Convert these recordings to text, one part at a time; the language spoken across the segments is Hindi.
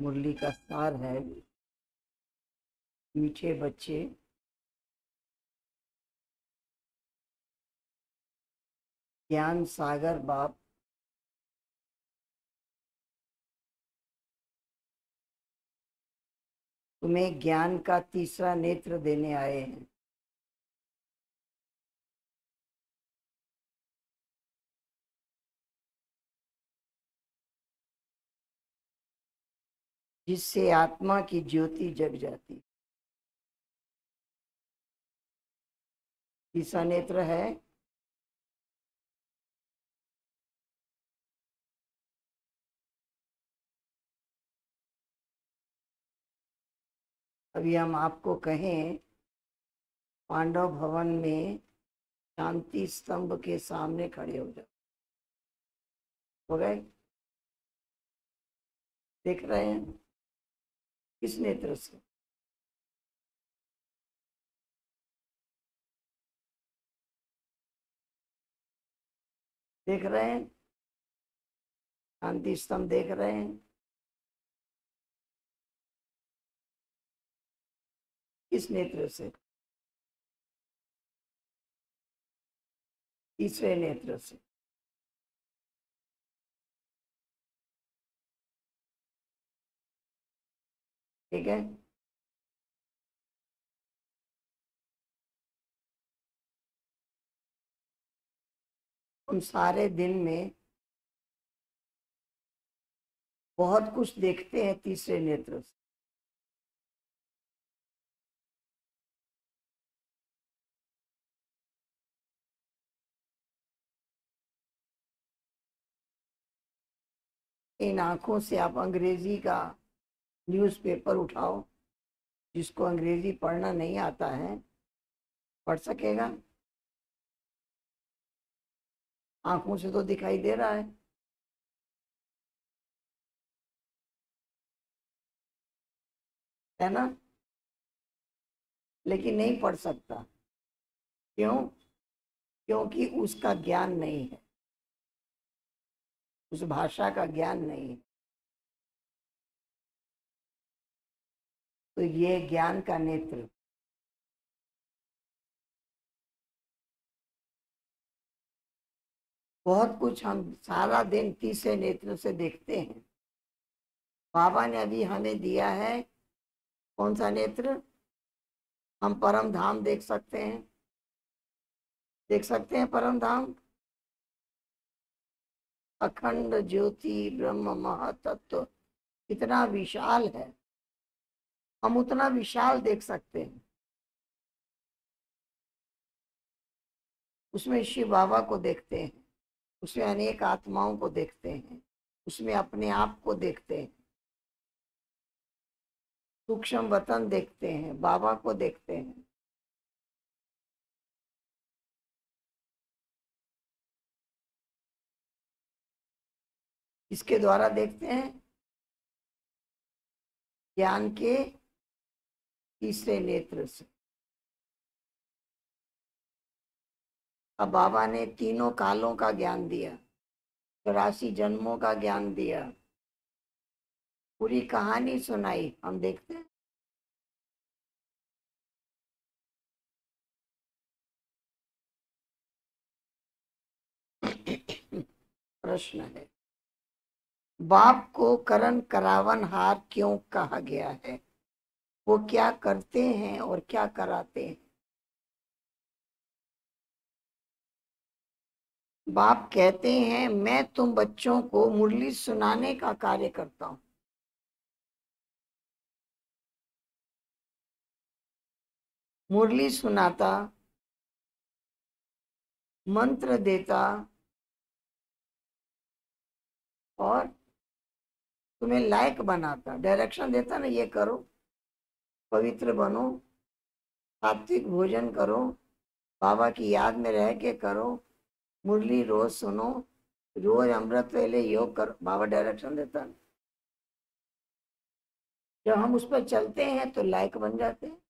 मुरली का सार है। मीठे बच्चे, ज्ञान सागर बाप तुम्हें ज्ञान का तीसरा नेत्र देने आए हैं। जिससे आत्मा की ज्योति जग जाती। तीसरा नेत्र है अभी हम आपको कहें पांडव भवन में शांति स्तंभ के सामने खड़े हो जाओ, हो गए? देख रहे हैं किस नेत्र से? देख रहे हैं? शांति स्तंभ देख रहे हैं? किस नेत्र से? तीसरे नेत्र से। ठीक है। उन सारे दिन में बहुत कुछ देखते हैं तीसरे नेत्र से। इन आंखों से आप अंग्रेजी का न्यूज़पेपर उठाओ, जिसको अंग्रेजी पढ़ना नहीं आता है पढ़ सकेगा। आंखों से तो दिखाई दे रहा है ना? लेकिन नहीं पढ़ सकता। क्यों? क्योंकि उसका ज्ञान नहीं है, उस भाषा का ज्ञान नहीं है। तो ये ज्ञान का नेत्र। बहुत कुछ हम सारा दिन तीसरे नेत्र से देखते हैं। बाबा ने अभी हमें दिया है कौन सा नेत्र? हम परम धाम देख सकते हैं। देख सकते हैं परम धाम। अखंड ज्योति ब्रह्म महातत्व इतना विशाल है, हम उतना विशाल देख सकते हैं। उसमें शिव बाबा को देखते हैं, उसमें अनेक आत्माओं को देखते हैं, उसमें अपने आप को देखते हैं, सूक्ष्म वतन देखते हैं, बाबा को देखते हैं। इसके द्वारा देखते हैं ज्ञान के तीसरे नेत्र से। अब बाबा ने तीनों कालों का ज्ञान दिया, 84 जन्मों का ज्ञान दिया, पूरी कहानी सुनाई। हम देखते हैं। प्रश्न है, बाप को करण करावन हार क्यों कहा गया है? वो क्या करते हैं और क्या कराते हैं? बाप कहते हैं मैं तुम बच्चों को मुरली सुनाने का कार्य करता हूं। मुरली सुनाता, मंत्र देता और तुम्हें लायक बनाता, डायरेक्शन देता ना, ये करो, पवित्र बनो, सात्विक भोजन करो, बाबा की याद में रह के करो, मुरली रोज सुनो, रोज अमृत वेले योग करो। बाबा डायरेक्शन देता। जब हम उस पर चलते हैं तो लायक बन जाते हैं।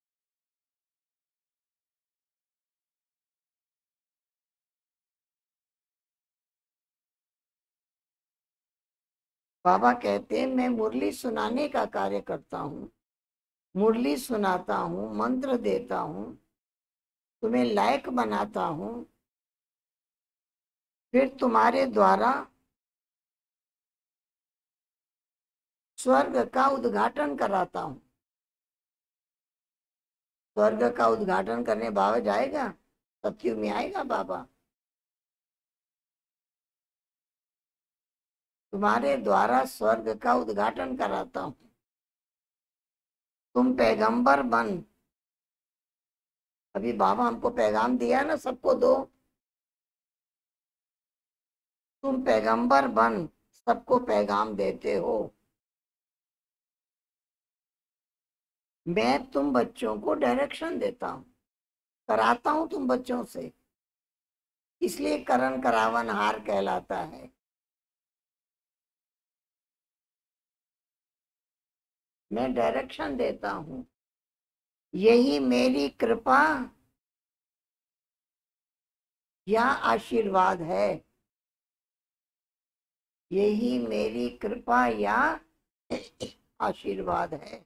बाबा कहते हैं मैं मुरली सुनाने का कार्य करता हूँ, मुरली सुनाता हूँ, मंत्र देता हूँ, तुम्हें लायक बनाता हूँ, फिर तुम्हारे द्वारा स्वर्ग का उद्घाटन कराता हूँ। स्वर्ग का उद्घाटन करने बाबा जाएगा, सत्युग में आएगा बाबा। तुम्हारे द्वारा स्वर्ग का उद्घाटन कराता हूँ, तुम पैगंबर बन। अभी बाबा हमको पैगाम दिया ना, सबको दो। तुम पैगंबर बन, सबको पैगाम देते हो। मैं तुम बच्चों को डायरेक्शन देता हूँ, कराता हूँ तुम बच्चों से, इसलिए करण करावन हार कहलाता है। मैं डायरेक्शन देता हूँ, यही मेरी कृपा या आशीर्वाद है, यही मेरी कृपा या आशीर्वाद है।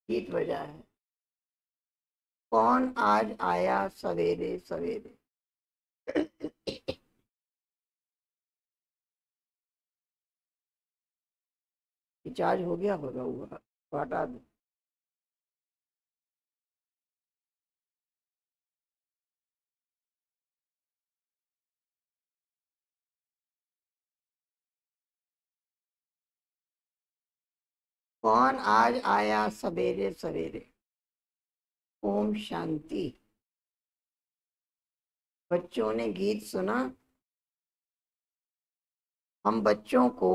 गीत बजा है, कौन आज आया सवेरे सवेरे। रिचार्ज हो गया होगा, हुआ हटा दो। कौन आज आया सवेरे सवेरे। ओम शांति। बच्चों ने गीत सुना, हम बच्चों को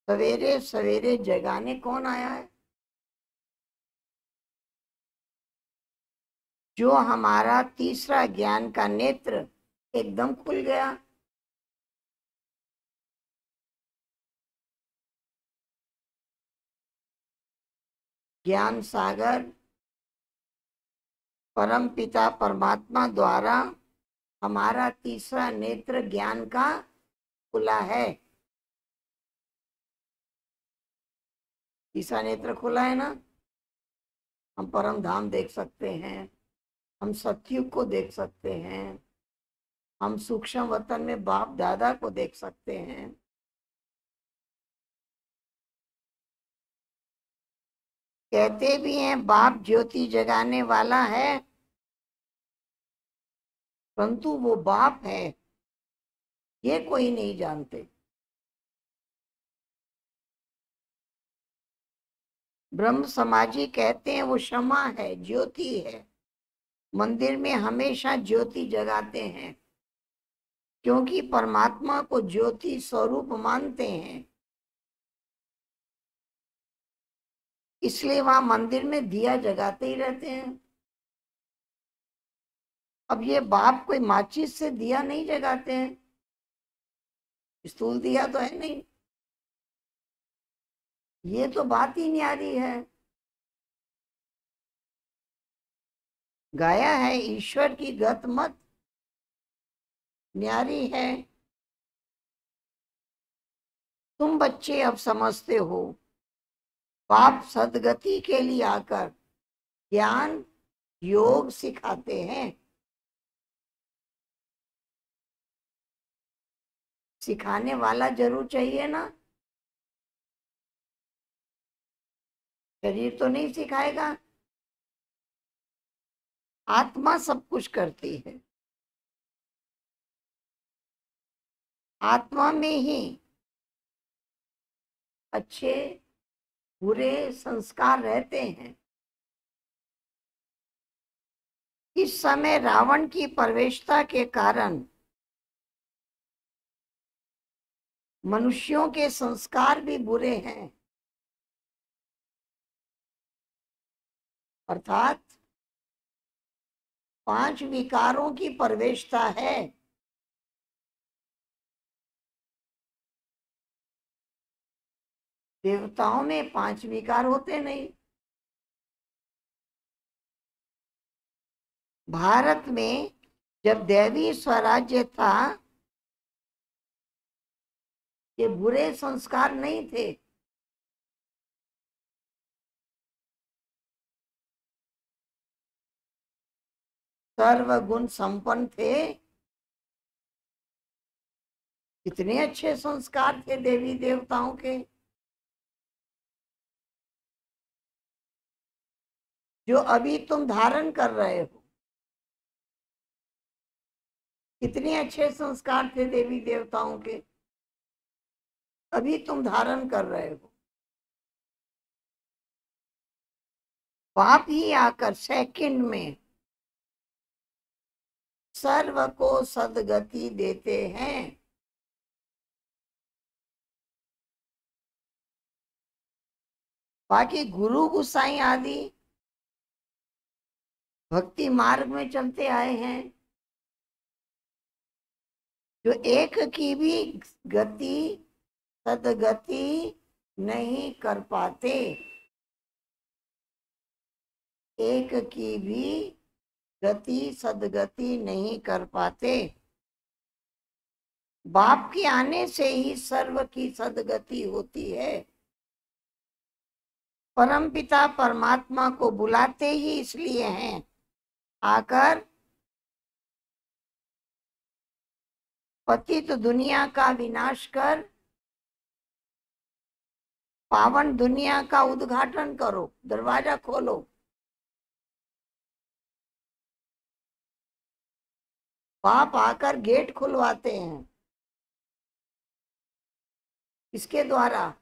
सवेरे सवेरे जगाने कौन आया है? जो हमारा तीसरा ज्ञान का नेत्र एकदम खुल गया। ज्ञान सागर परम पिता परमात्मा द्वारा हमारा तीसरा नेत्र ज्ञान का खुला है। तीसरा नेत्र खुला है ना, हम परम धाम देख सकते हैं, हम सतयुग को देख सकते हैं, हम सूक्ष्म वतन में बाप दादा को देख सकते हैं। कहते भी हैं बाप ज्योति जगाने वाला है, परंतु वो बाप है ये कोई नहीं जानते। ब्रह्म समाजी कहते हैं वो क्षमा है, ज्योति है। मंदिर में हमेशा ज्योति जगाते हैं, क्योंकि परमात्मा को ज्योति स्वरूप मानते हैं, इसलिए वहां मंदिर में दिया जगाते ही रहते हैं। अब ये बाप कोई माचिस से दिया नहीं जगाते हैं, स्थूल दिया तो है नहीं। ये तो बात ही न्यारी है। गाया है ईश्वर की गत मत न्यारी है। तुम बच्चे अब समझते हो, बाप सदगति के लिए आकर ज्ञान योग सिखाते हैं। सिखाने वाला जरूर चाहिए ना, शरीर तो नहीं सिखाएगा। आत्मा सब कुछ करती है, आत्मा में ही अच्छे बुरे संस्कार रहते हैं। इस समय रावण की प्रवेशता के कारण मनुष्यों के संस्कार भी बुरे हैं, अर्थात 5 विकारों की प्रवेशता है। देवताओं में 5 विकार होते नहीं। भारत में जब दैवी स्वराज्य था ये बुरे संस्कार नहीं थे। सर्वगुण संपन्न थे। कितने अच्छे संस्कार थे देवी देवताओं के, जो अभी तुम धारण कर रहे हो। कितने अच्छे संस्कार थे देवी देवताओं के, अभी तुम धारण कर रहे हो। पाप ही आकर सेकंड में सर्व को सदगति देते हैं। बाकी गुरु गुसाई आदि भक्ति मार्ग में चलते आए हैं, जो एक की भी गति सदगति नहीं कर पाते। एक की भी गति सदगति नहीं कर पाते। बाप के आने से ही सर्व की सदगति होती है। परमपिता परमात्मा को बुलाते ही इसलिए हैं, आकर पतित दुनिया का विनाश कर पावन दुनिया का उद्घाटन करो, दरवाजा खोलो। बाप आकर गेट खुलवाते हैं। इसके द्वारा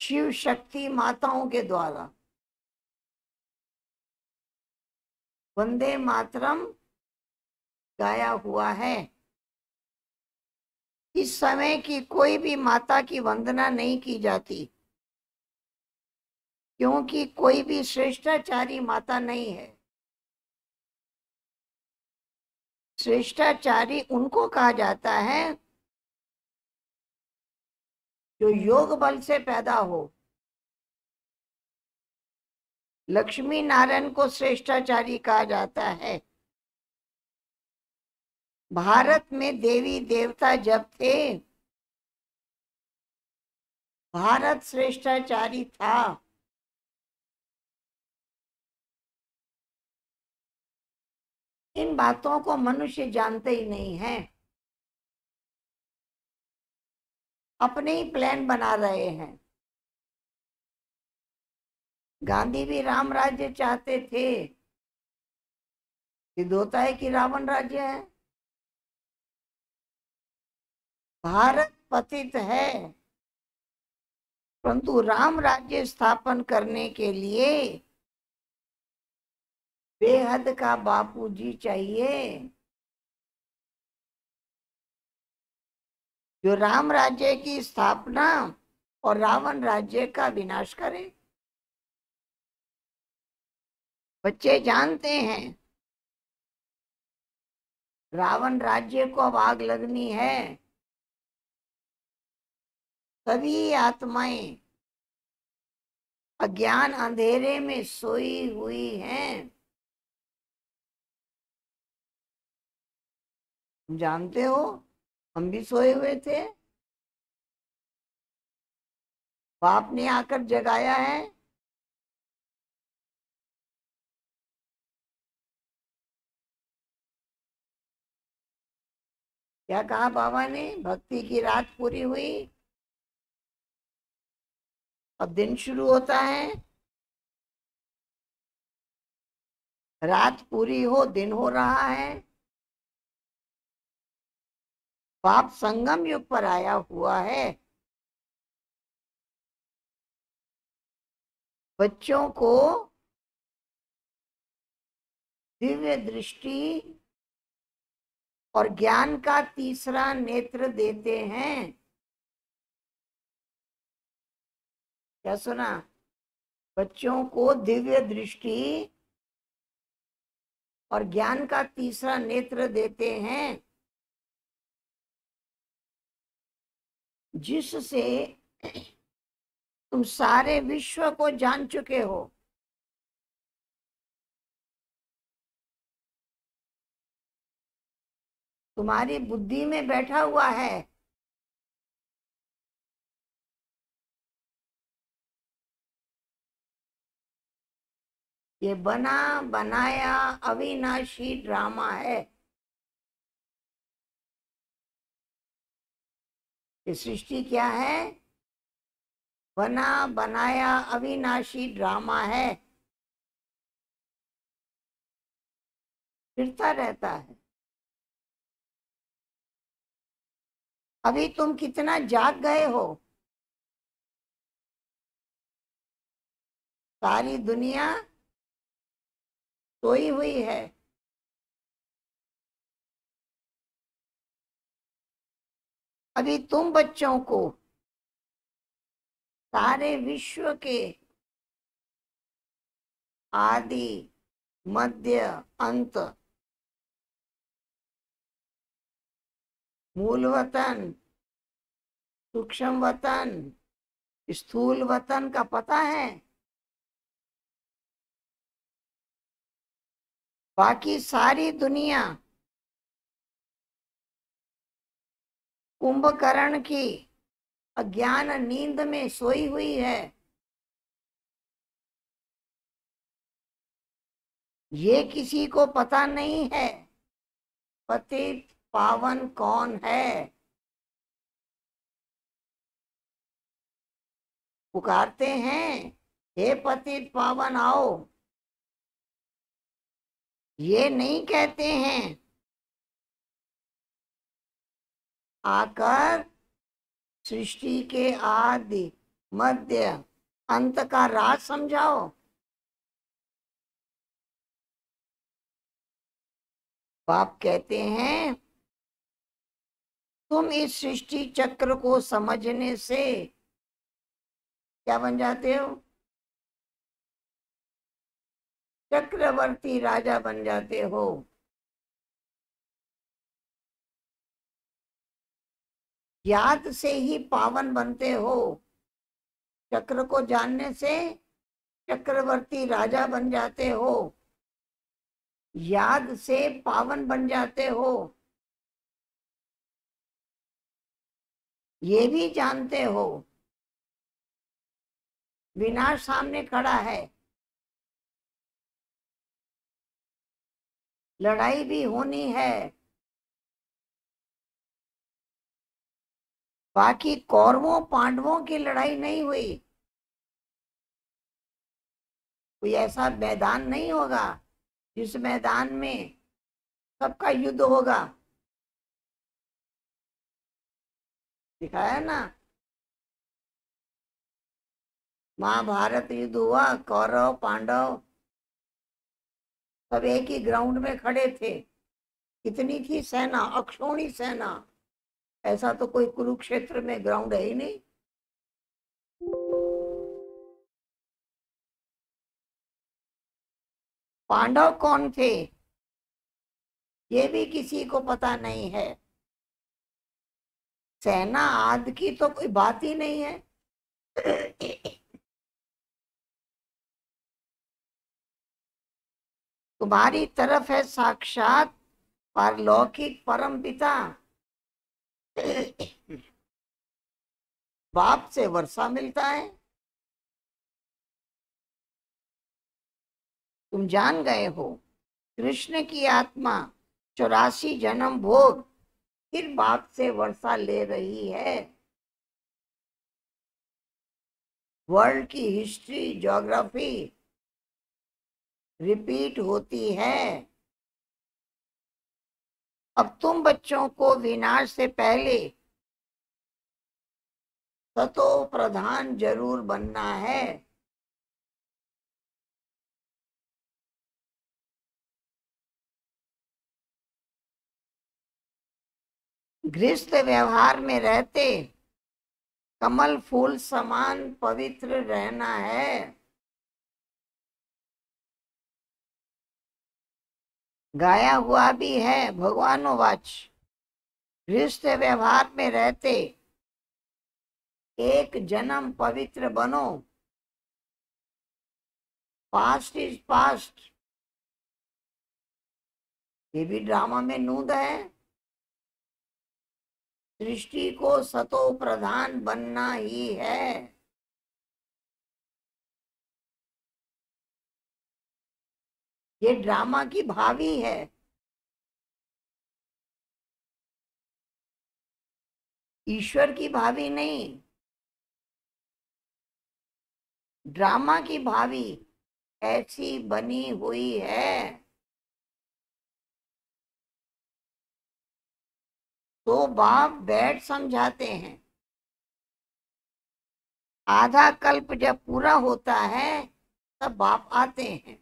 शिव शक्ति माताओं के द्वारा। वंदे मातरम गाया हुआ है। इस समय की कोई भी माता की वंदना नहीं की जाती, क्योंकि कोई भी श्रेष्ठाचारी माता नहीं है। श्रेष्ठाचारी उनको कहा जाता है जो योग बल से पैदा हो। लक्ष्मी नारायण को श्रेष्ठाचारी कहा जाता है। भारत में देवी देवता जब थे, भारत श्रेष्ठाचारी था। इन बातों को मनुष्य जानते ही नहीं है, अपने ही प्लान बना रहे हैं। गांधी भी राम राज्य चाहते थे, सिद्ध होता है कि रावण राज्य है। भारत पतित है, परंतु राम राज्य स्थापन करने के लिए बेहद का बापूजी चाहिए, जो राम राज्य की स्थापना और रावण राज्य का विनाश करे। बच्चे जानते हैं रावण राज्य को अब आग लगनी है। सभी आत्माएं अज्ञान अंधेरे में सोई हुई हैं। जानते हो, हम भी सोए हुए थे, बाप ने आकर जगाया है। क्या कहा बाबा ने? भक्ति की रात पूरी हुई, अब दिन शुरू होता है। रात पूरी हो, दिन हो रहा है। बाप संगम युग पर आया हुआ है। बच्चों को दिव्य दृष्टि और ज्ञान का तीसरा नेत्र देते हैं। क्या सुना? बच्चों को दिव्य दृष्टि और ज्ञान का तीसरा नेत्र देते हैं, जिससे तुम सारे विश्व को जान चुके हो। तुम्हारी बुद्धि में बैठा हुआ है। ये बना बनाया अविनाशी ड्रामा है। ये सृष्टि क्या है? बना बनाया अविनाशी ड्रामा है, फिरता रहता है। अभी तुम कितना जाग गए हो? सारी दुनिया सोई हुई है। अभी तुम बच्चों को सारे विश्व के आदि मध्य अंत, मूल वतन, सूक्ष्म वतन, स्थूल वतन का पता है। बाकी सारी दुनिया कुंभकर्ण की अज्ञान नींद में सोई हुई है। ये किसी को पता नहीं है पतित पावन कौन है। पुकारते हैं, हे पतित पावन आओ। ये नहीं कहते हैं आकर सृष्टि के आदि मध्य अंत का राज समझाओ। बाप कहते हैं तुम इस सृष्टि चक्र को समझने से क्या बन जाते हो? चक्रवर्ती राजा बन जाते हो। याद से ही पावन बनते हो। चक्र को जानने से चक्रवर्ती राजा बन जाते हो। याद से पावन बन जाते हो। ये भी जानते हो विनाश सामने खड़ा है, लड़ाई भी होनी है। बाकी कौरवों पांडवों की लड़ाई नहीं हुई। कोई ऐसा मैदान नहीं होगा जिस मैदान में सबका युद्ध होगा। दिखाया ना, महाभारत युद्ध हुआ, कौरव पांडव सब एक ही ग्राउंड में खड़े थे। कितनी थी सेना, अक्षौणी सेना। ऐसा तो कोई कुरुक्षेत्र में ग्राउंड है ही नहीं। पांडव कौन थे ये भी किसी को पता नहीं है। सेना आदि की तो कोई बात ही नहीं है। तुम्हारी तरफ है साक्षात पारलौकिक परम पिता। बाप से वर्षा मिलता है। तुम जान गए हो कृष्ण की आत्मा 84 जन्म भोग फिर बाप से वर्षा ले रही है। वर्ल्ड की हिस्ट्री ज्योग्राफी रिपीट होती है। अब तुम बच्चों को विनाश से पहले सतो प्रधान जरूर बनना है। गृहस्थ व्यवहार में रहते कमल फूल समान पवित्र रहना है। गाया हुआ भी है भगवानोवाच, गृहस्थ व्यवहार में रहते एक जन्म पवित्र बनो। पास्ट इज पास्ट, ये भी ड्रामा में नूंद है। सृष्टि को सतो प्रधान बनना ही है। ये ड्रामा की भावी है। ईश्वर की भावी नहीं, ड्रामा की भावी ऐसी बनी हुई है। तो बाप बैठ समझाते हैं। आधा कल्प जब पूरा होता है तब बाप आते हैं।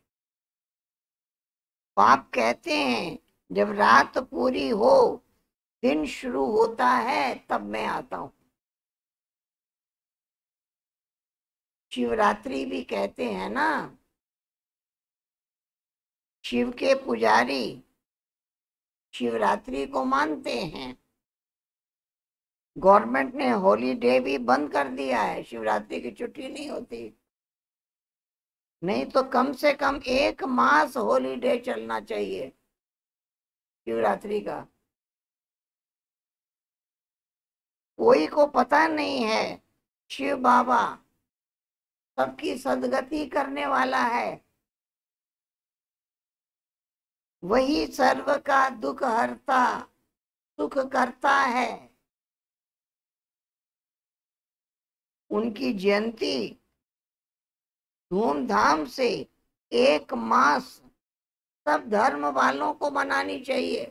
बाप कहते हैं जब रात पूरी हो, दिन शुरू होता है, तब मैं आता हूं। शिवरात्रि भी कहते हैं ना, शिव के पुजारी शिवरात्रि को मानते हैं। गवर्नमेंट ने हॉलीडे भी बंद कर दिया है, शिवरात्रि की छुट्टी नहीं होती। नहीं तो कम से कम 1 मास हॉलीडे चलना चाहिए शिवरात्रि का। कोई को पता नहीं है शिव बाबा सबकी सदगति करने वाला है। वही सर्व का दुख हरता सुख करता है। उनकी जयंती धूमधाम से 1 मास सब धर्म वालों को मनानी चाहिए।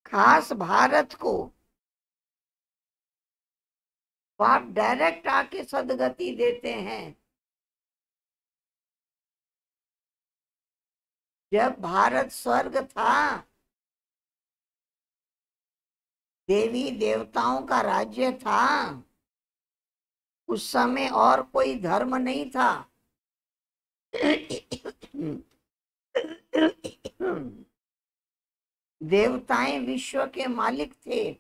खास भारत को आप डायरेक्ट आके सदगति देते हैं। जब भारत स्वर्ग था, देवी देवताओं का राज्य था, उस समय और कोई धर्म नहीं था। देवताएं विश्व के मालिक थे,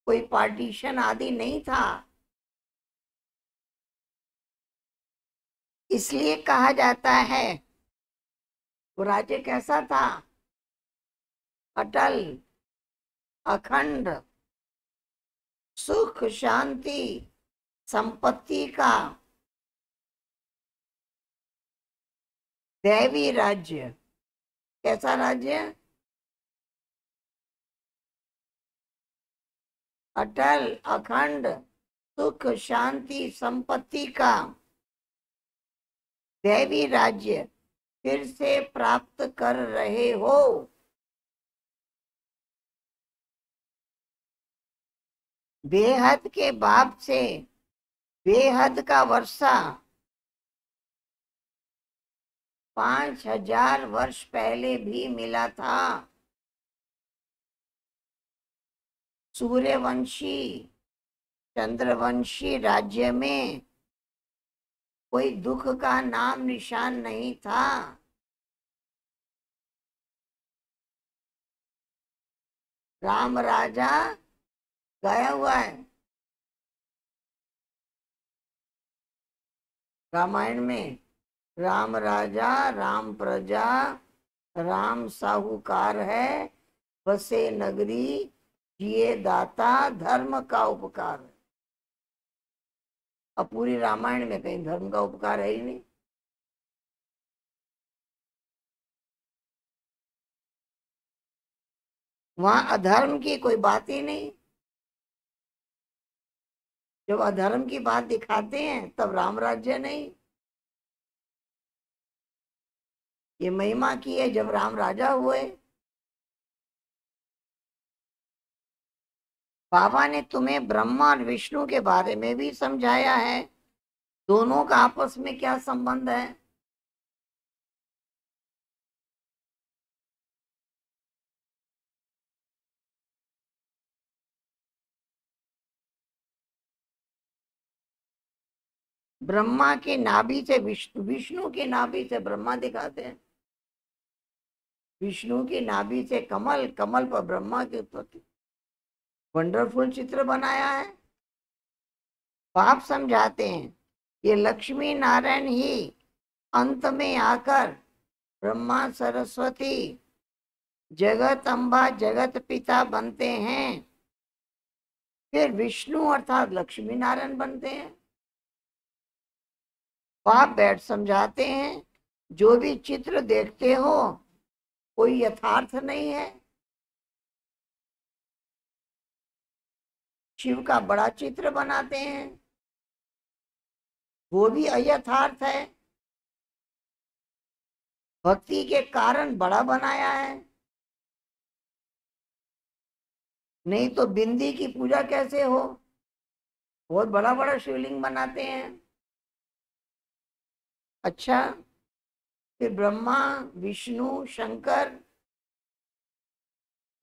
कोई पार्टीशन आदि नहीं था। इसलिए कहा जाता है वो राज्य कैसा था? अटल, अखंड, सुख शांति संपत्ति का दैवी राज्य। कैसा राज्य? अटल, अखंड, सुख शांति संपत्ति का दैवी राज्य फिर से प्राप्त कर रहे हो। बेहद के बाप से बेहद का वर्षा 5000 वर्ष पहले भी मिला था। सूर्यवंशी चंद्रवंशी राज्य में कोई दुख का नाम निशान नहीं था। राम राजा गया हुआ है रामायण में। राम राजा, राम प्रजा, राम साहूकार है, बसे नगरी, जिए दाता, धर्म का उपकार है। अब पूरी रामायण में कहीं धर्म का उपकार है ही नहीं। वहां अधर्म की कोई बात ही नहीं। जब अधर्म की बात दिखाते हैं तब राम राज्य नहीं। ये महिमा की है जब राम राजा हुए। बाबा ने तुम्हें ब्रह्मा और विष्णु के बारे में भी समझाया है। दोनों का आपस में क्या संबंध है? ब्रह्मा के नाभि से विष्णु, विष्णु के नाभि से ब्रह्मा दिखाते हैं, विष्णु की नाभि से कमल, कमल पर ब्रह्मा के उत्पत्ति। वंडरफुल चित्र बनाया है। बाप समझाते हैं ये लक्ष्मी नारायण ही अंत में आकर ब्रह्मा सरस्वती जगत अम्बा जगत पिता बनते हैं, फिर विष्णु अर्थात लक्ष्मी नारायण बनते हैं। आप बैठ समझाते हैं, जो भी चित्र देखते हो कोई यथार्थ नहीं है। शिव का बड़ा चित्र बनाते हैं, वो भी अयथार्थ है। भक्ति के कारण बड़ा बनाया है, नहीं तो बिंदी की पूजा कैसे हो। बहुत बड़ा बड़ा शिवलिंग बनाते हैं। अच्छा, फिर ब्रह्मा विष्णु शंकर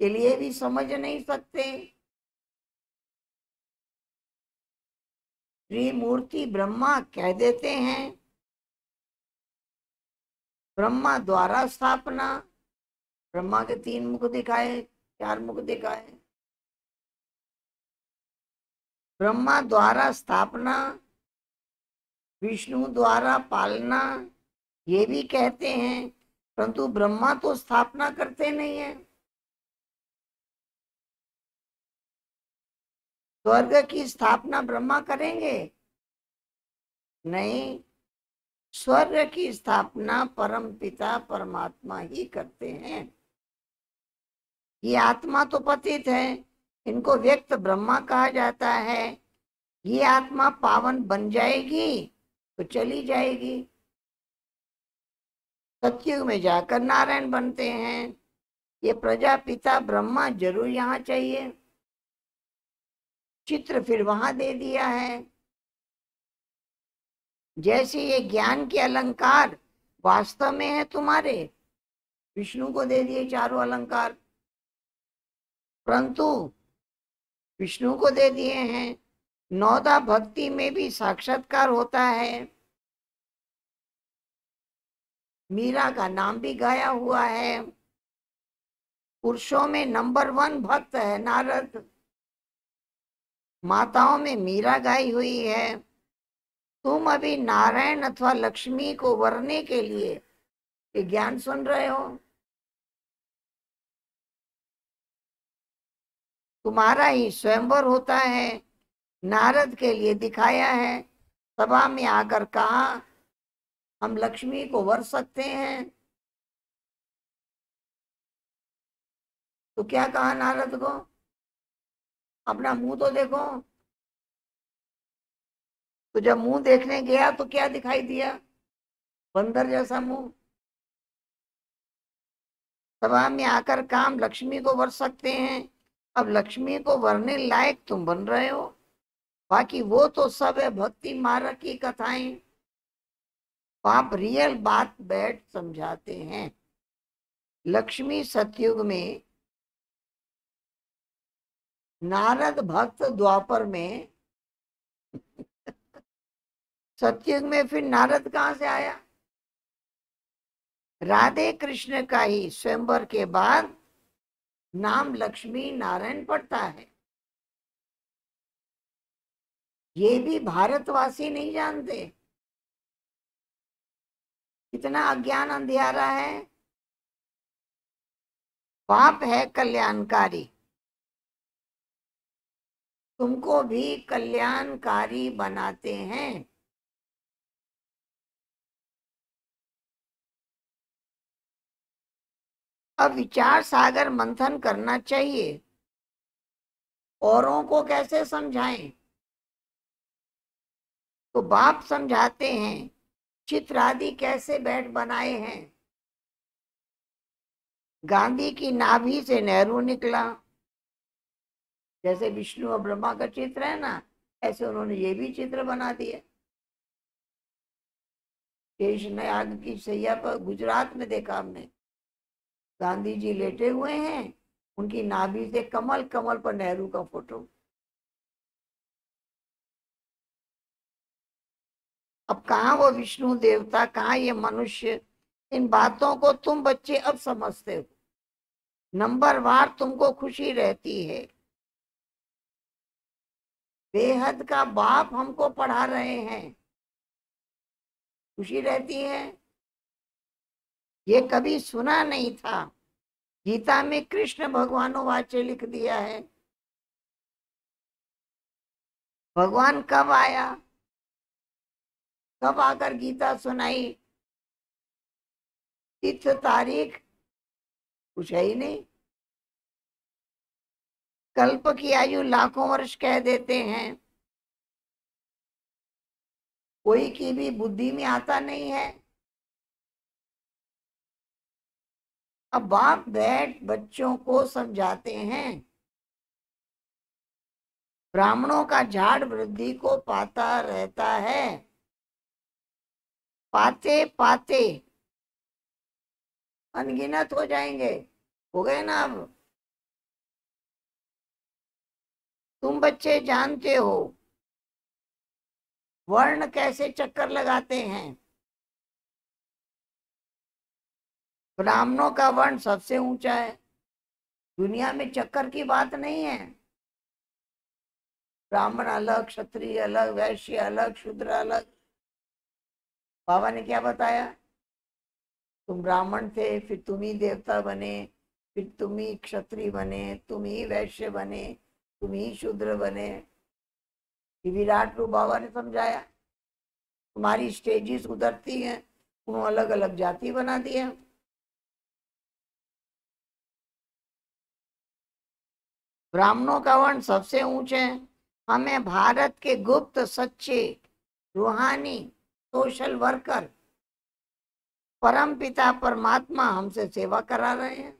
के लिए भी समझ नहीं सकते। त्रिमूर्ति ब्रह्मा कह देते हैं, ब्रह्मा द्वारा स्थापना। ब्रह्मा के 3 मुख दिखाए, 4 मुख दिखाए। ब्रह्मा द्वारा स्थापना, विष्णु द्वारा पालना, ये भी कहते हैं, परंतु ब्रह्मा तो स्थापना करते नहीं है। स्वर्ग की स्थापना ब्रह्मा करेंगे? नहीं, स्वर्ग की स्थापना परम पिता परमात्मा ही करते हैं। ये आत्मा तो पतित है, इनको व्यक्त ब्रह्मा कहा जाता है। ये आत्मा पावन बन जाएगी तो चली जाएगी, सतयुग में जाकर नारायण बनते हैं। ये प्रजापिता ब्रह्मा जरूर यहाँ चाहिए, चित्र फिर वहां दे दिया है। जैसे ये ज्ञान के अलंकार वास्तव में है तुम्हारे, विष्णु को दे दिए चारों अलंकार, परंतु विष्णु को दे दिए हैं। नौदा भक्ति में भी साक्षात्कार होता है, मीरा का नाम भी गाया हुआ है। पुरुषों में नंबर 1 भक्त है नारद, माताओं में मीरा गाई हुई है। तुम अभी नारायण अथवा लक्ष्मी को वरने के लिए ये ज्ञान सुन रहे हो। तुम्हारा ही स्वयंवर होता है, नारद के लिए दिखाया है। सभा में आकर कहा हम लक्ष्मी को वर सकते हैं, तो क्या कहा नारद को, अपना मुंह तो देखो। तो जब मुंह देखने गया तो क्या दिखाई दिया, बंदर जैसा मुंह। सभा में आकर काम लक्ष्मी को वर सकते हैं, अब लक्ष्मी को वरने लायक तुम बन रहे हो। बाकी वो तो सब है भक्ति मार्ग की कथाएं, आप रियल बात बैठ समझाते हैं। लक्ष्मी सतयुग में, नारद भक्त द्वापर में, सतयुग में फिर नारद कहां से आया। राधे कृष्ण का ही स्वयंवर के बाद नाम लक्ष्मी नारायण पड़ता है। ये भी भारतवासी नहीं जानते, कितना अज्ञान अंधियारा है। पाप है कल्याणकारी, तुमको भी कल्याणकारी बनाते हैं। अब विचार सागर मंथन करना चाहिए, औरों को कैसे समझाएं। तो बाप समझाते हैं, चित्र आदि कैसे बैठ बनाए हैं। गांधी की नाभि से नेहरू निकला, जैसे विष्णु और ब्रह्मा का चित्र है ना, ऐसे उन्होंने ये भी चित्र बना दिए। शेष नाग की सैया पर गुजरात में देखा हमने, गांधी जी लेटे हुए हैं, उनकी नाभि से कमल, कमल पर नेहरू का फोटो। अब कहाँ वो विष्णु देवता, कहाँ ये मनुष्य, इन बातों को तुम बच्चे अब समझते हो। नंबर वार तुमको खुशी रहती है, बेहद का बाप हमको पढ़ा रहे हैं, खुशी रहती है। ये कभी सुना नहीं था, गीता में कृष्ण भगवानो वाचे लिख दिया है। भगवान कब आया, कब आकर गीता सुनाई, तिथ तारीख कुछ है ही नहीं। कल्प की आयु लाखों वर्ष कह देते हैं, कोई की भी बुद्धि में आता नहीं है। अब बाप बैठ बच्चों को समझाते हैं, ब्राह्मणों का झाड़ वृद्धि को पाता रहता है, पाते पाते अनगिनत हो जाएंगे। हो गए ना। अब तुम बच्चे जानते हो वर्ण कैसे चक्कर लगाते हैं। ब्राह्मणों का वर्ण सबसे ऊंचा है, दुनिया में चक्कर की बात नहीं है। ब्राह्मण अलग, क्षत्रिय अलग, वैश्य अलग, शूद्र अलग। बाबा ने क्या बताया, तुम ब्राह्मण थे, फिर तुम ही देवता बने, फिर तुम ही क्षत्रिय बने, तुम ही वैश्य बने, तुम ही शूद्र बने। ये विराट रूप बाबा ने समझाया। तुम्हारी स्टेजेस उधरती हैं, उन्होंने अलग अलग जाति बना दिया। ब्राह्मणों का वर्ण सबसे ऊंचे है। हमें भारत के गुप्त सच्चे रूहानी सोशल वर्कर परम पिता परमात्मा हमसे सेवा करा रहे हैं।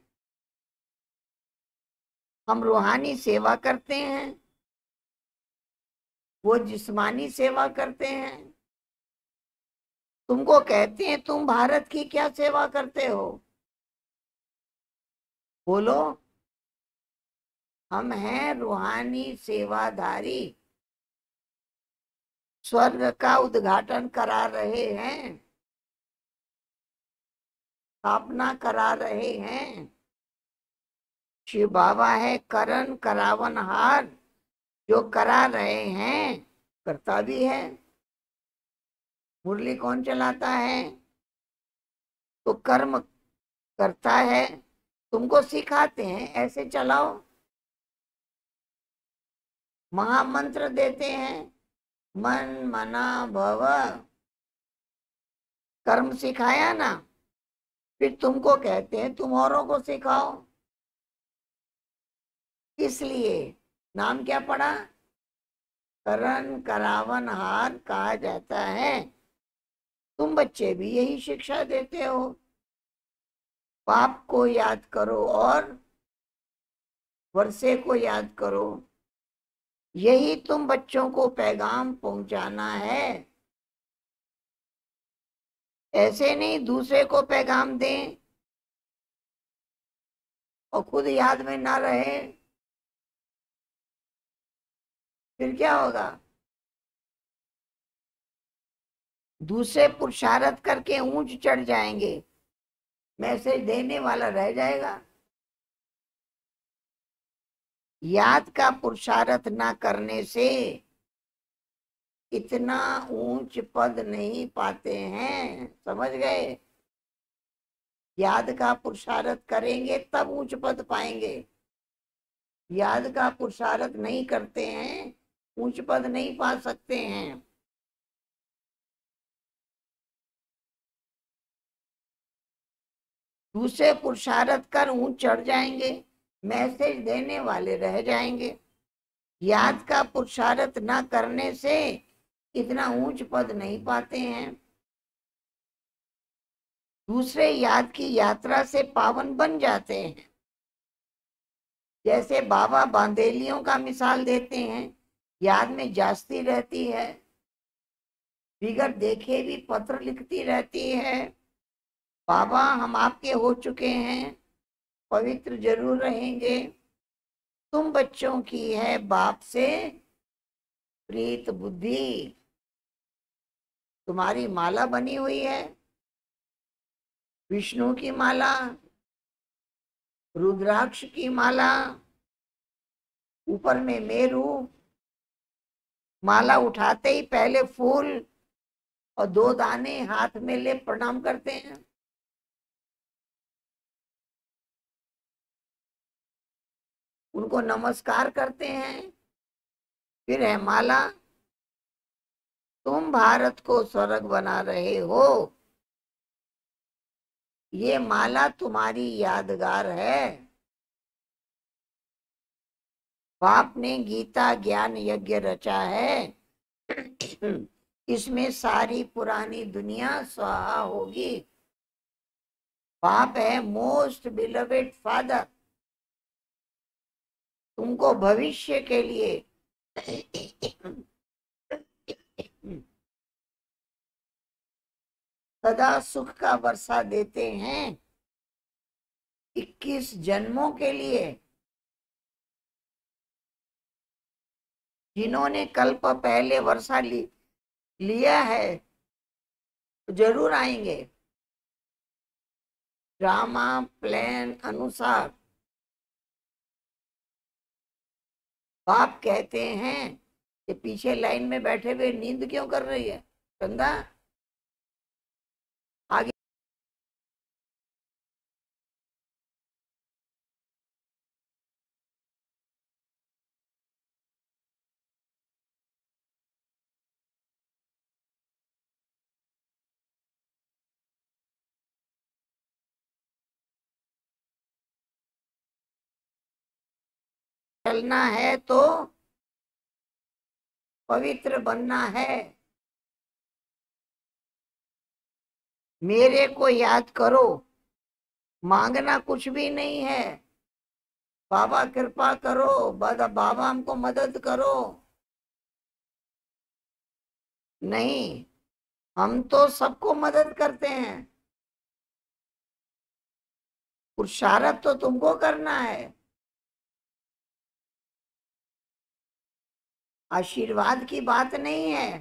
हम रूहानी सेवा करते हैं, वो जिस्मानी सेवा करते हैं। तुमको कहते हैं तुम भारत की क्या सेवा करते हो, बोलो। हम हैं रूहानी सेवाधारी, स्वर्ग का उद्घाटन करा रहे हैं, स्थापना करा रहे हैं। शिव बाबा है करण करावनहार, जो करा रहे हैं करता भी है। मुरली कौन चलाता है, तो कर्म करता है। तुमको सिखाते हैं ऐसे चलाओ, महामंत्र देते हैं, मन मना भव, कर्म सिखाया ना, फिर तुमको कहते हैं तुम औरों को सिखाओ। इसलिए नाम क्या पड़ा, करण करावनहार कहा जाता है। तुम बच्चे भी यही शिक्षा देते हो, पाप को याद करो और वर्षे को याद करो। यही तुम बच्चों को पैगाम पहुंचाना है। ऐसे नहीं दूसरे को पैगाम दें और खुद याद में ना रहे, फिर क्या होगा। दूसरे पुरुषार्थ करके ऊंच चढ़ जाएंगे, मैसेज देने वाला रह जाएगा। याद का पुरुषार्थ ना करने से इतना ऊंच पद नहीं पाते हैं, समझ गए। याद का पुरुषार्थ करेंगे तब ऊंच पद पाएंगे। याद का पुरुषार्थ नहीं करते हैं, ऊंच पद नहीं पा सकते हैं। दूसरे पुरुषार्थ कर ऊंच चढ़ जाएंगे, मैसेज देने वाले रह जाएंगे। याद का पुरुषार्थ ना करने से इतना ऊंच पद नहीं पाते हैं। दूसरे याद की यात्रा से पावन बन जाते हैं। जैसे बाबा बांदेलियों का मिसाल देते हैं, याद में जास्ती रहती है, बिगर देखे भी पत्र लिखती रहती है, बाबा हम आपके हो चुके हैं, पवित्र जरूर रहेंगे। तुम बच्चों की है बाप से प्रीत बुद्धि, तुम्हारी माला बनी हुई है, विष्णु की माला, रुद्राक्ष की माला, ऊपर में मेरू। माला उठाते ही पहले फूल और 2 दाने हाथ में ले प्रणाम करते हैं। उनको नमस्कार करते हैं। फिर है माला, तुम भारत को स्वर्ग बना रहे हो, ये माला तुम्हारी यादगार है। बाप ने गीता ज्ञान यज्ञ रचा है, इसमें सारी पुरानी दुनिया स्वाहा होगी। बाप है मोस्ट बिलवेड फादर, तुमको भविष्य के लिए सदा सुख का वर्षा देते हैं। 21 जन्मों के लिए जिन्होंने कल्प पहले वर्षा लिया है तो जरूर आएंगे। ड्रामा प्लान अनुसार बाप कहते हैं कि पीछे लाइन में बैठे हुए नींद क्यों कर रही है चंदा, आगे चलना है तो पवित्र बनना है। मेरे को याद करो, मांगना कुछ भी नहीं है। बाबा कृपा करो, बाबा हमको मदद करो, नहीं, हम तो सबको मदद करते हैं। पुरुषार्थ तो तुमको करना है। आशीर्वाद की बात नहीं है।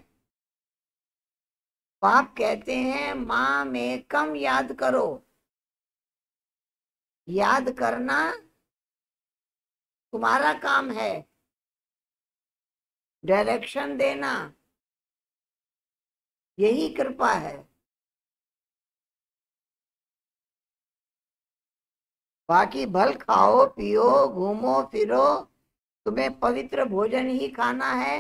बाप कहते हैं माँ में कम याद करो। याद करना तुम्हारा काम है, डायरेक्शन देना यही कृपा है। बाकी भल खाओ पियो घूमो फिरो, तुम्हें पवित्र भोजन ही खाना है।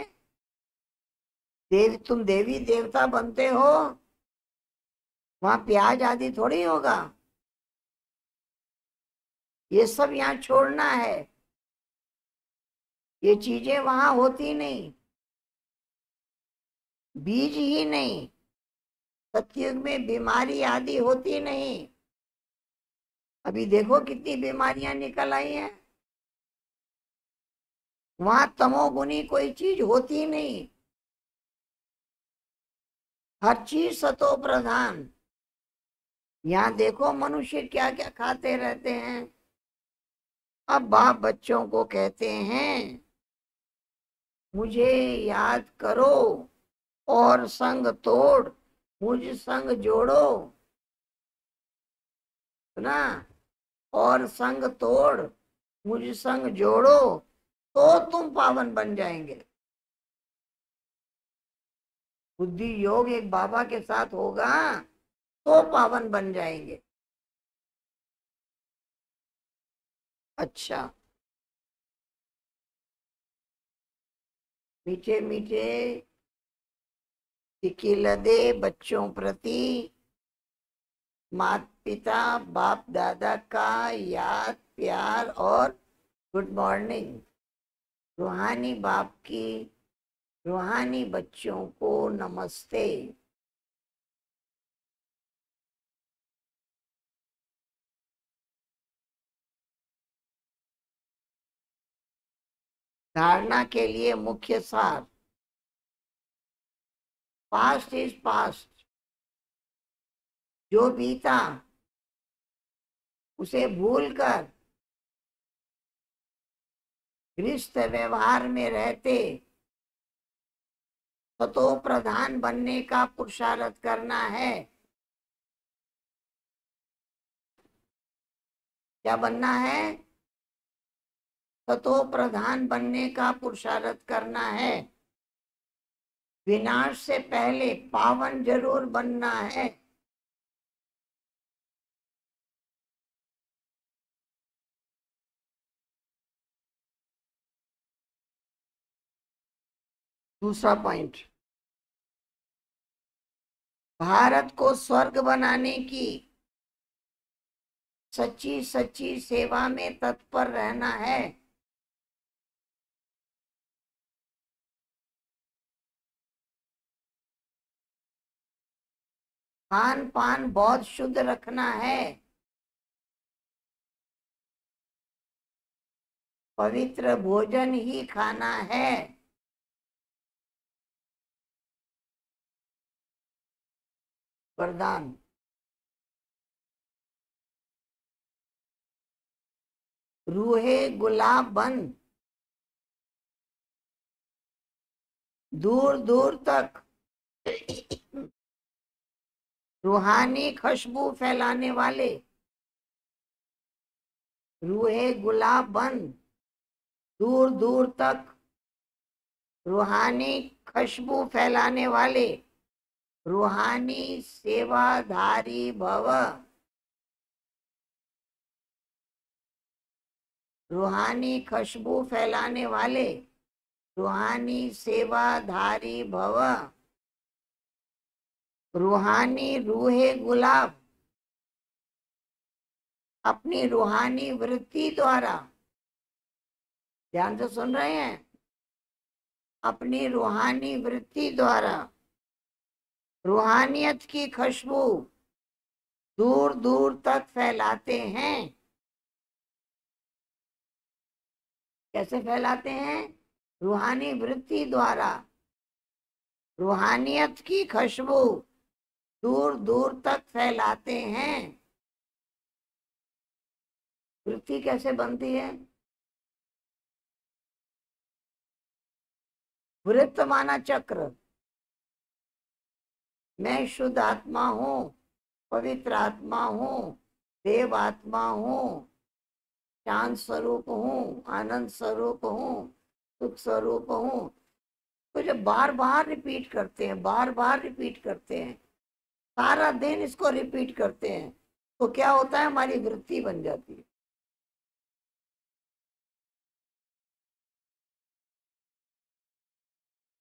तुम देवी देवता बनते हो, वहां प्याज आदि थोड़ी होगा। ये सब यहाँ छोड़ना है, ये चीजें वहां होती नहीं, बीज ही नहीं। सतयुग में बीमारी आदि होती नहीं। अभी देखो कितनी बीमारियां निकल आई हैं। वहां तमोगुनी कोई चीज होती नहीं, हर चीज सतो प्रधान। यहाँ देखो मनुष्य क्या क्या खाते रहते हैं। अब बाप बच्चों को कहते हैं मुझे याद करो और संग तोड़ मुझ संग जोड़ो ना, और संग तोड़ मुझ संग जोड़ो तो तुम पावन बन जाएंगे। बुद्धि योग एक बाबा के साथ होगा तो पावन बन जाएंगे। अच्छा, मीठे मीठे सिकिलदे बच्चों प्रति माता पिता बाप दादा का याद प्यार और गुड मॉर्निंग। रूहानी बाप की रूहानी बच्चों को नमस्ते। धारणा के लिए मुख्य सार, पास्ट इज पास्ट, जो बीता उसे भूलकर गृहस्थ व्यवहार में रहते सतो प्रधान बनने का पुरुषार्थ करना है। क्या बनना है? सतो प्रधान बनने का पुरुषार्थ करना है। विनाश से पहले पावन जरूर बनना है। दूसरा पॉइंट, भारत को स्वर्ग बनाने की सच्ची सच्ची सेवा में तत्पर रहना है। खान पान बहुत शुद्ध रखना है। पवित्र भोजन ही खाना है। वरदान, रूहे गुलाब बन, दूर दूर तक रूहानी खुशबू फैलाने वाले। रूहे गुलाब बन, दूर दूर तक रूहानी खुशबू फैलाने वाले। रूहानी सेवाधारी भव। रूहानी खुशबू फैलाने वाले, रूहानी सेवाधारी भव। रूहानी रूहे गुलाब, अपनी रूहानी वृत्ति द्वारा, ध्यान से सुन रहे हैं, अपनी रूहानी वृत्ति द्वारा रूहानियत की खुशबू दूर दूर तक फैलाते हैं। कैसे फैलाते हैं? रूहानी वृत्ति द्वारा रूहानियत की खुशबू दूर दूर तक फैलाते हैं। वृत्ति कैसे बनती है? वृत्त माना चक्र। मैं शुद्ध आत्मा हूँ, पवित्र आत्मा हूँ, देव आत्मा हूँ, शांत स्वरूप हूँ, आनंद स्वरूप हूँ, सुख स्वरूप हूँ। तो जब बार बार रिपीट करते हैं, बार बार रिपीट करते हैं, सारा दिन इसको रिपीट करते हैं, तो क्या होता है? हमारी वृत्ति बन जाती है।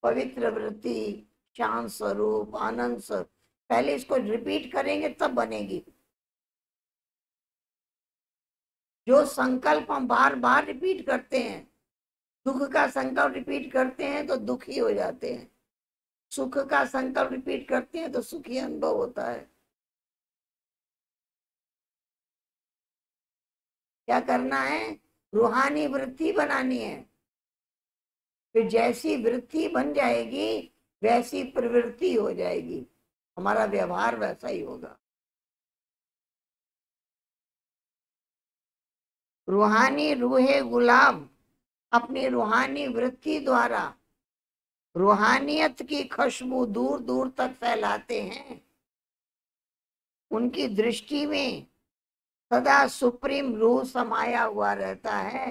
पवित्र वृत्ति, शांत स्वरूप, आनंद स्वरूप। पहले इसको रिपीट करेंगे तब बनेगी। जो संकल्प हम बार बार रिपीट करते हैं, दुख का संकल्प रिपीट करते हैं तो दुखी हो जाते हैं, सुख का संकल्प रिपीट करते हैं तो सुखी अनुभव होता है। क्या करना है? रूहानी वृत्ति बनानी है। फिर जैसी वृत्ति बन जाएगी वैसी प्रवृत्ति हो जाएगी, हमारा व्यवहार वैसा ही होगा। रूहानी रूहे गुलाब अपनी रूहानी वृत्ति द्वारा रूहानियत की खुशबू दूर दूर तक फैलाते हैं। उनकी दृष्टि में सदा सुप्रीम रूह समाया हुआ रहता है।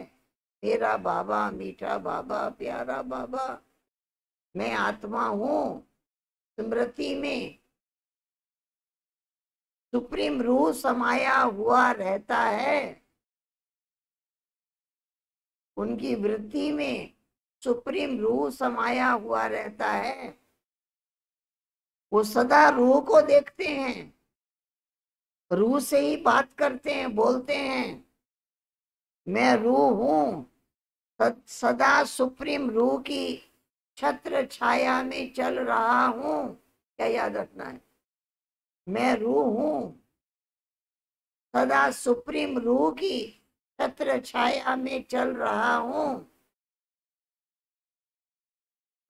मेरा बाबा, मीठा बाबा, प्यारा बाबा, मैं आत्मा हूँ। स्मृति में सुप्रीम रूह समाया हुआ रहता है। उनकी वृत्ति में सुप्रीम रूह समाया हुआ रहता है। वो सदा रूह को देखते हैं, रूह से ही बात करते हैं, बोलते हैं। मैं रूह हूं, सदा सुप्रीम रूह की छत्र छाया में चल रहा हूं। क्या याद रखना है? मैं रूह हूं, सदा सुप्रीम रूह की छत्र छाया में चल रहा हूं।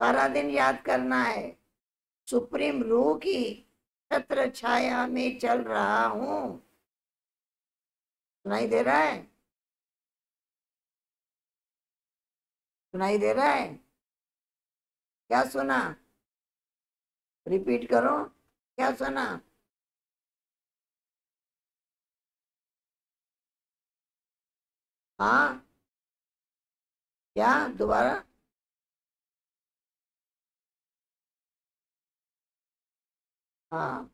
सारा दिन याद करना है, सुप्रीम रूह की छत्र छाया में चल रहा हूं। सुनाई दे रहा है? सुनाई दे रहा है? क्या सुना? रिपीट करो, क्या सुना? हाँ, क्या? दोबारा? हाँ,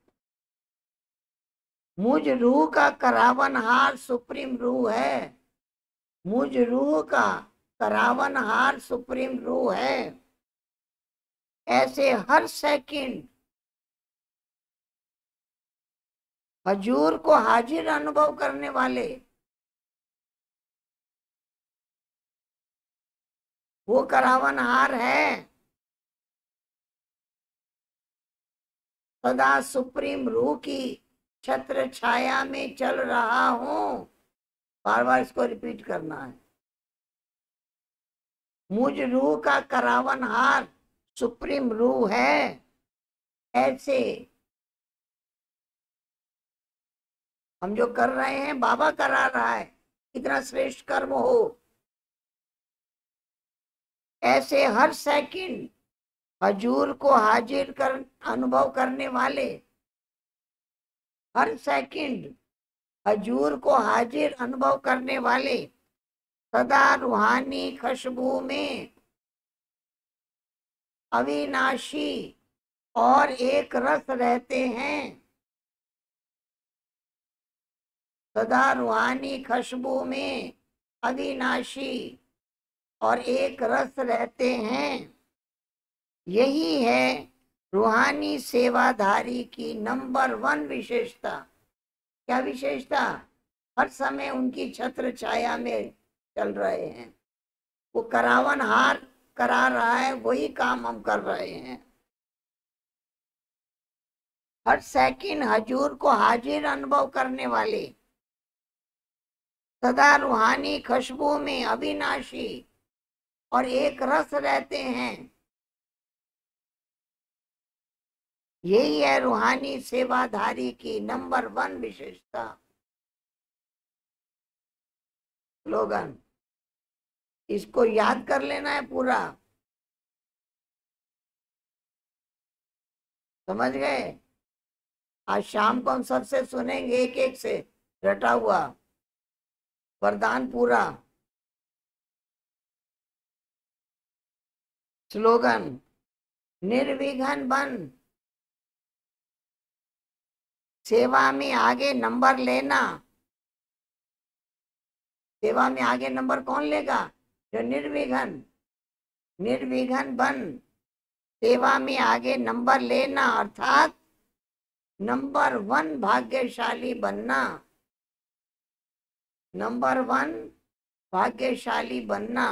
मुझ रूह का करावनहार सुप्रीम रूह है। मुझ रूह का करावनहार सुप्रीम रूह है। ऐसे हर सेकंड हजूर को हाजिर अनुभव करने वाले, वो करावनहार है। सदा सुप्रीम रूह की छत्र छाया में चल रहा हूं। बार बार इसको रिपीट करना है। मुझ रूह का करावनहार सुप्रीम रूह है। ऐसे हम जो कर रहे हैं बाबा करा रहा है, कितना श्रेष्ठ कर्म हो। ऐसे हर सेकंड हजूर को हाजिर कर अनुभव करने वाले, हर सेकंड हजूर को हाजिर अनुभव करने वाले सदा रूहानी खुशबू में अविनाशी और एक रस रहते हैं। सदा रूहानी खुशबू में अविनाशी और एक रस रहते हैं। यही है रूहानी सेवाधारी की नंबर 1 विशेषता। क्या विशेषता? हर समय उनकी छत्र छाया में चल रहे हैं। वो करावनहार करा रहा है, वही काम हम कर रहे हैं। हर सेकंड हजूर को हाजिर अनुभव करने वाले सदा रूहानी खुशबू में अविनाशी और एक रस रहते हैं। यही है रूहानी सेवाधारी की नंबर 1 विशेषता। स्लोगन इसको याद कर लेना है पूरा। समझ गए? आज शाम को हम सबसे सुनेंगे एक एक से रटा हुआ वरदान पूरा। स्लोगन निर्विघ्न बन, सेवा में आगे नंबर लेना। सेवा में आगे नंबर कौन लेगा? जो निर्विघ्न। निर्विघ्न बन, सेवा में आगे नंबर लेना, अर्थात नंबर 1 भाग्यशाली बनना। नंबर 1 भाग्यशाली बनना।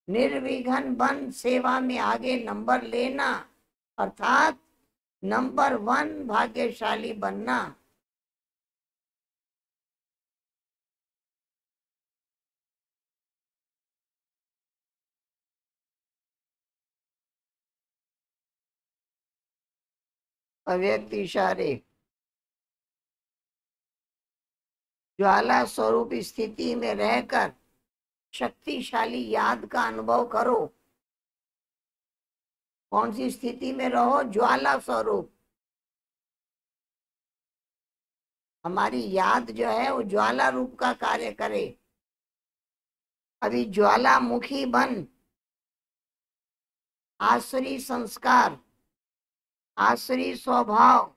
निर्विघ्न बन, सेवा में आगे नंबर लेना, अर्थात नंबर 1 भाग्यशाली बनना। अव्यक्त इशारे। ज्वाला स्वरूप स्थिति में रहकर शक्तिशाली याद का अनुभव करो। कौन सी स्थिति में रहो? ज्वाला स्वरूप। हमारी याद जो है वो ज्वाला रूप का कार्य करे। अभी ज्वालामुखी बन, आसुरी संस्कार, आसुरी स्वभाव।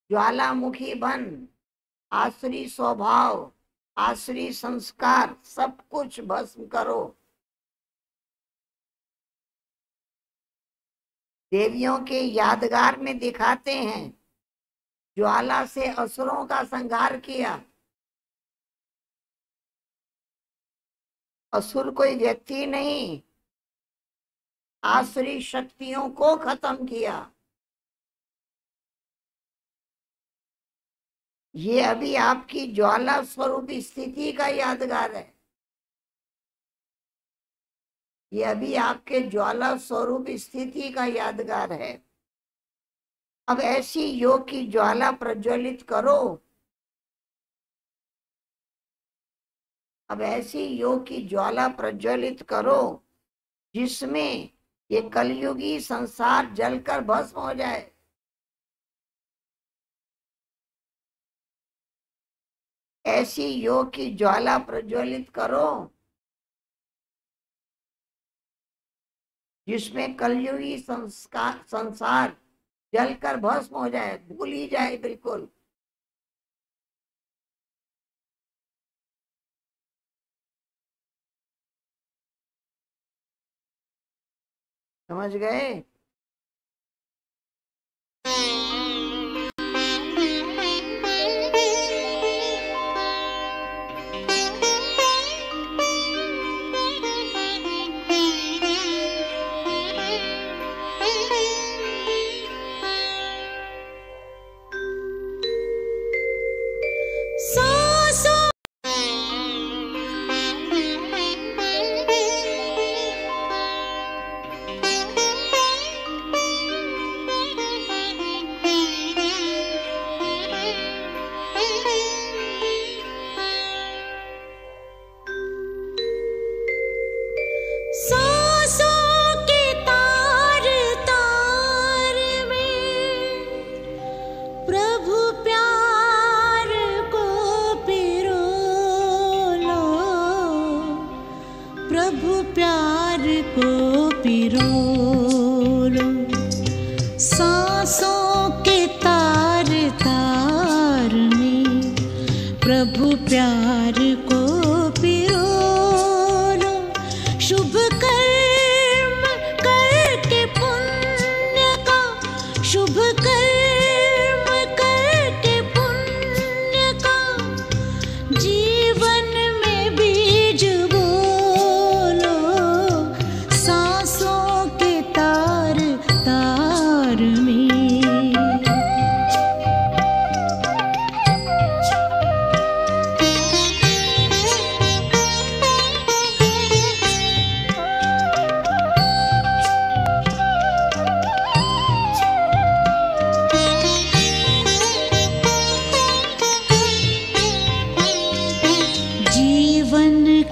ज्वालामुखी बन, आसुरी स्वभाव, आसुरी संस्कार, सब कुछ भस्म करो। देवियों के यादगार में दिखाते हैं ज्वाला से असुरों का संहार किया। असुर कोई व्यक्ति नहीं, आसुरी शक्तियों को खत्म किया। ये अभी आपकी ज्वाला स्वरूप स्थिति का यादगार है। ये अभी आपके ज्वाला स्वरूप स्थिति का यादगार है। अब ऐसी योग की ज्वाला प्रज्वलित करो। अब ऐसी योग की ज्वाला प्रज्वलित करो जिसमें ये कलयुगी संसार जलकर भस्म हो जाए। ऐसी योग की ज्वाला प्रज्वलित करो जिसमें कलयुगी संसार जलकर भस्म हो जाए, भूल ही जाए बिल्कुल। समझ गए? प्रभु प्यार को पिरो लो, शुभ कर्म करके पुण्य का, शुभ कर्म करके पुण्य का, जीवन में बीज बोलो, सांसों के तार तार में।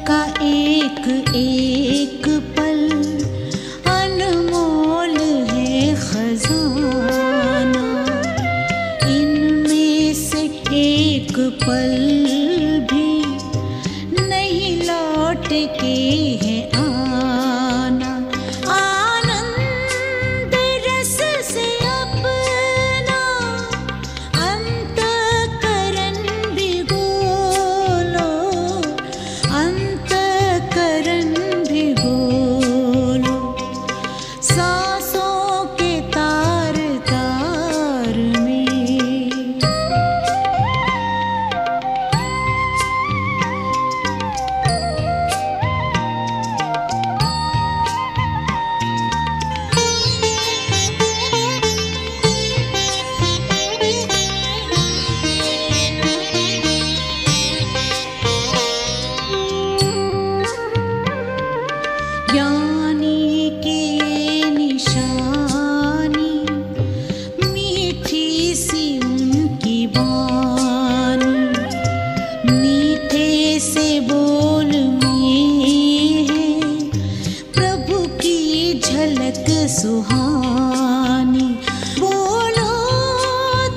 का एक एक पल अनमोल है खजाना, इनमें से एक पल भी नहीं लौट के है आना। आनंद रस से अपना अंतःकरण भिगो लो, अंतःकरण भिगो लो, सांसों के तार तार में। ज्ञानी की निशानी, मीठी सी उनकी वाणी, मीठे से बोल में है प्रभु की झलक सुहानी। बोलो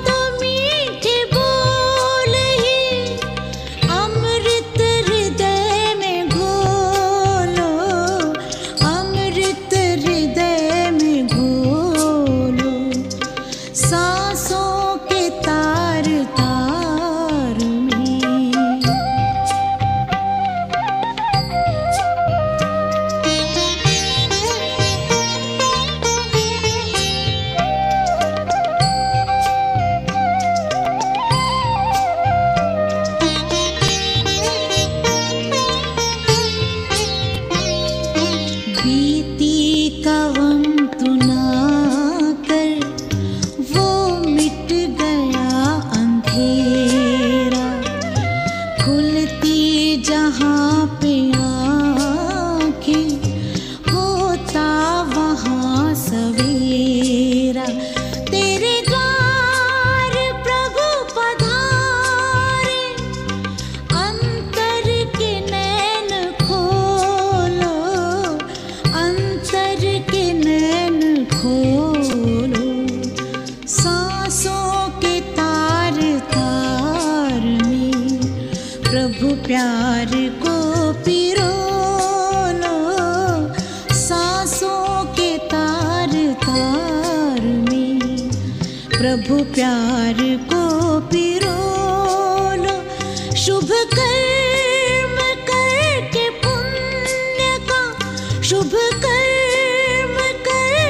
तो मीठे बोल ही अमृत हृदय में घोलो, अमृत हृदय में घोलो, सांसों के तार तार में। बीती कवम तुना कर वो मिट गया अंधेरा, खुलती जहाँ पे आँखें होता वहाँ सवेरा। तेरे द्वार प्रभु पधारे, अंतर के नैन खोलो, अंतर के नैन खोलो, सांसों के तार तार में। प्रभु प्यार को पिरो लो, सांसों के तार तार में। प्रभु प्यार को पिरो लो, शुभ कर्म करके पुण्य का, शुभ कर्म कर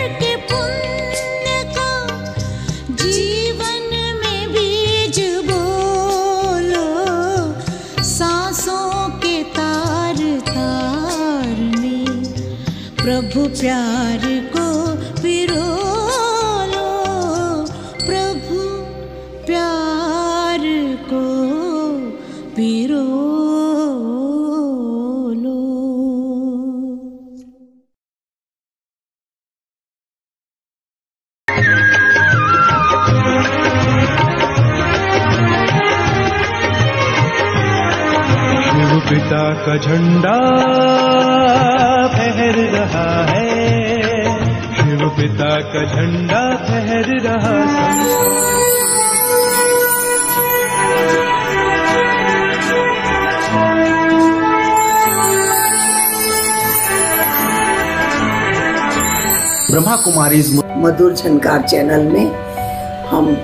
प्रभु प्यार को पिरो लो, प्रभु प्यार को पिरो लो। शिव पिता का झंडा फहर रहा है, शिव पिता का झंडा फहर रहा ब्रह्मा कुमारीज मधुर झनकार चैनल में हम